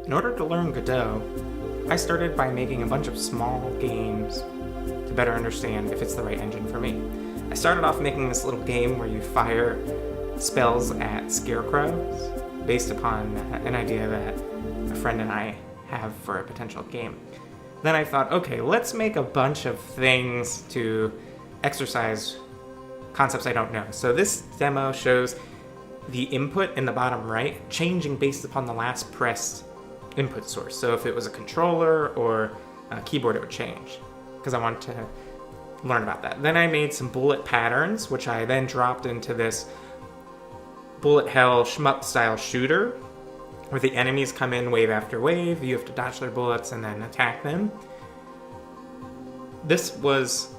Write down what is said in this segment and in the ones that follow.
In order to learn Godot, I started by making a bunch of small games to better understand if it's the right engine for me. I started off making this little game where you fire spells at scarecrows based upon an idea that a friend and I have for a potential game. Then I thought, okay, let's make a bunch of things to exercise concepts I don't know. So this demo shows the input in the bottom right changing based upon the last pressed input source. So if it was a controller or a keyboard, it would change, because I wanted to learn about that. Then I made some bullet patterns, which I then dropped into this bullet hell shmup style shooter, where the enemies come in wave after wave, you have to dodge their bullets and then attack them. This was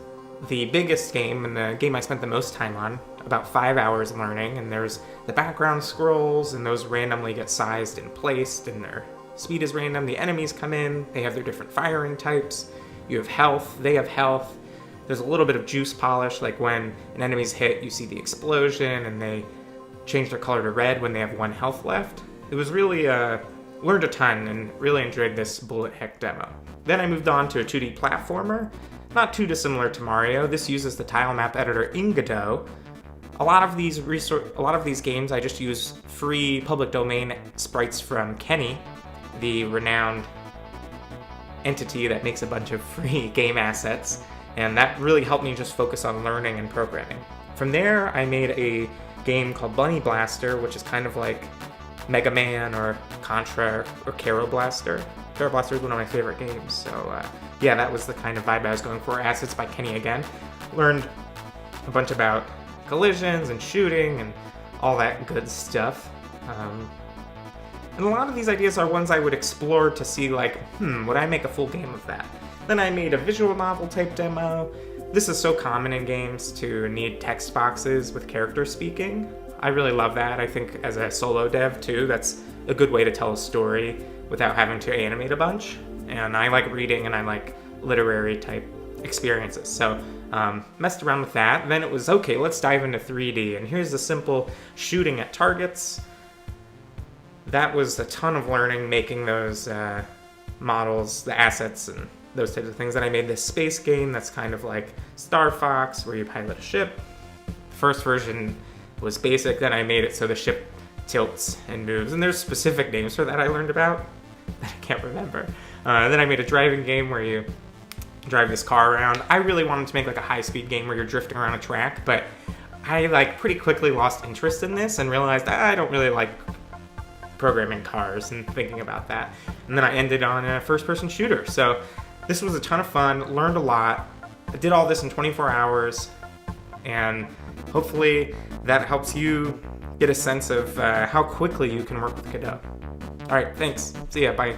the biggest game and the game I spent the most time on, about 5 hours learning, and there's the background scrolls, and those randomly get sized and placed, and their speed is random. The enemies come in, they have their different firing types, you have health, they have health. There's a little bit of juice polish, like when an enemy's hit, you see the explosion, and they change their color to red when they have 1 health left. It was really, learned a ton and really enjoyed this bullet heck demo. Then I moved on to a 2D platformer, not too dissimilar to Mario. This uses the tile map editor in Godot. A lot of these games I just use free public domain sprites from Kenny, the renowned entity that makes a bunch of free game assets, and that really helped me just focus on learning and programming. From there, I made a game called Bunny Blaster, which is kind of like Mega Man or Contra or Kero Blaster. Kero Blaster is one of my favorite games, so yeah, that was the kind of vibe I was going for. Assets by Kenny again. Learned a bunch about collisions and shooting and all that good stuff. And a lot of these ideas are ones I would explore to see, like, would I make a full game of that? Then I made a visual novel type demo. This is so common in games to need text boxes with characters speaking. I really love that. I think as a solo dev too, that's a good way to tell a story without having to animate a bunch. And I like reading and I like literary type experiences. So messed around with that. Then it was, okay, let's dive into 3D. And here's the simple shooting at targets. That was a ton of learning, making those models, the assets, and those types of things. Then I made this space game that's kind of like Star Fox, where you pilot a ship. The first version was basic, then I made it so the ship tilts and moves. And there's specific names for that I learned about that I can't remember. Then I made a driving game where you drive this car around. I really wanted to make like a high-speed game where you're drifting around a track, but I pretty quickly lost interest in this and realized I don't really like programming cars and thinking about that. And then I ended on a first-person shooter. So this was a ton of fun, learned a lot. I did all this in 24 hours, and hopefully that helps you get a sense of how quickly you can work with Godot. All right, thanks. See ya, bye.